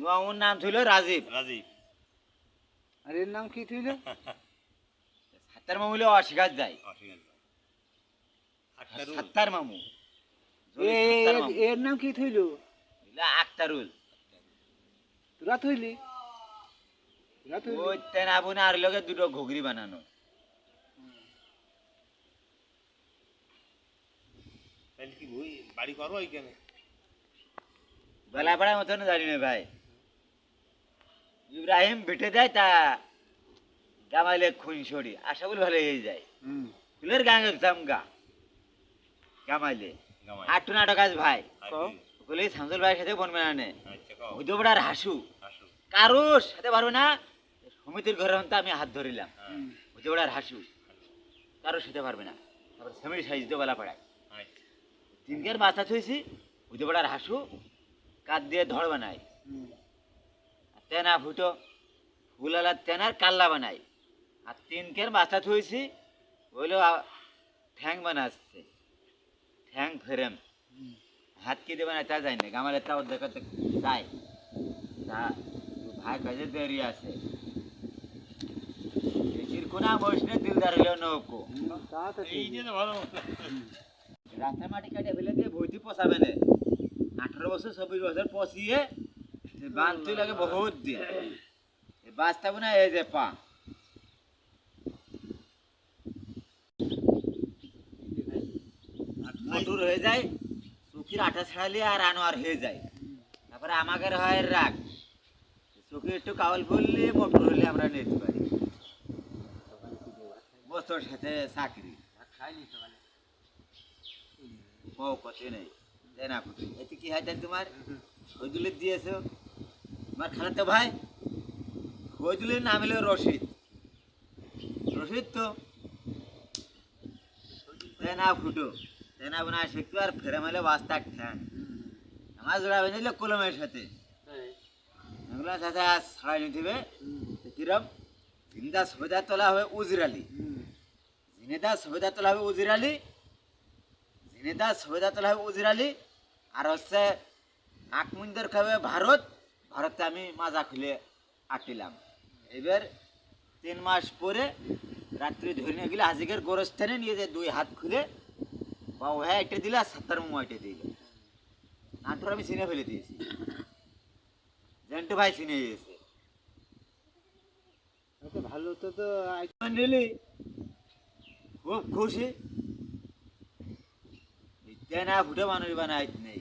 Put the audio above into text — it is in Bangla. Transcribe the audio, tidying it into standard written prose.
মামুর নাম ছিল রাজীব। রাজীব আর এর নাম কি ছিল? সাত্তার মামু হলো অস্বীকার যায়। সাত্তার মামু এর নাম কি থইল? আক্তারুল। তোরা থইলি? ওই তেন আবুনে আর লগে দুটো ঘুগরি বানানো। তাহলে কি বই বাড়ি করবো ওইখানে? বেলা পড়ার মতন জানি না ভাই। ইব্রাহিম বেটে দেয় তা গামাইলে খুন সরি আশাবুল ভালো হয়ে যায়। ফুলের গাঙে গা গামাইলে আটটু নাটক আজ ভাই বলে শামসুল ভাইয়ের সাথে বনবে না নে হইতে বড়ার হাসু কারোর সাথে পারবে না। সমিতির ঘরে হন আমি হাত ধরিলাম হইতে বড়ার হাসু কারোর সাথে পারবে না। তারপর সেমির সাইজ দিয়ে বেলা পড়ায় তিনকের বাচ্চা থইছি হইতে বড়ার হাসু কাঠ দিয়ে ধর বানায় তেনা ফুটো ফুলালা তেনার কাল্লা বানাই আর তিনকের বাচ্চা থইছি হইলো ঠ্যাং বানাচ্ছে ঠ্যাং ফেরেম হাত কি দেবে না তা যায় না গামালে তাও দেখাতে যায় তা ভাই কাজে দেরি আছে চিরকুনা বসনে দিলদার হইলেও নৌকো রাস্তার মাটি কাটে ফেলে দিয়ে বইটি পোষাবে না 18 বছর 24 বছর পচিয়ে বাঁধতে লাগে বহুত দিন বাঁচতে না এই যে পা মটুর হয়ে যায় চুকির আঠা ছাড়ালে আর আনোয়ার হয়ে যায়। তারপরে আমাদের হয় রাগ চুকি একটু কাউল বললে মটুর হলে আমরা নিতে পারি বছর সাথে চাকরি বউ কত নেই না কত এতে কি হয় তোমার হইদুলের দিয়েছো তোমার খালাতো ভাই হইদুলের নাম হলো রশিদ। রশিদ তো তেনা ফুটো তেনা বোনা শিখতো আর ফেরে মেলে বাস্তা ঠ্যাং আমার জোড়া বেঁধেছিল কলমের সাথে এগুলো সাথে আজ ছাড়াই নিতে কিরম জিন্দা সবেদার তোলা হবে উজরালি জিনেদা সবেদার তোলা হবে উজরালি জিনেদা সবেদার তোলা হবে উজরালি আর হচ্ছে আকমুন্দর খাবে ভারত ভারতে আমি মাজা খুলে আটলাম। এবার 3 মাস পরে রাত্রি ধরে নিয়ে গেলে হাজিকের গোরস্থানে নিয়ে যে 2 হাত খুলে বা ও হ্যাঁ একটা দিলে আর 70 মোমো এটা দিল নাটোর আমি চিনে ফেলে দিয়েছি জেন্টু ভাই চিনে গিয়েছে ভালো তো তো নিলি খুব খুশি না ফুটে মানুষ বানাই নেই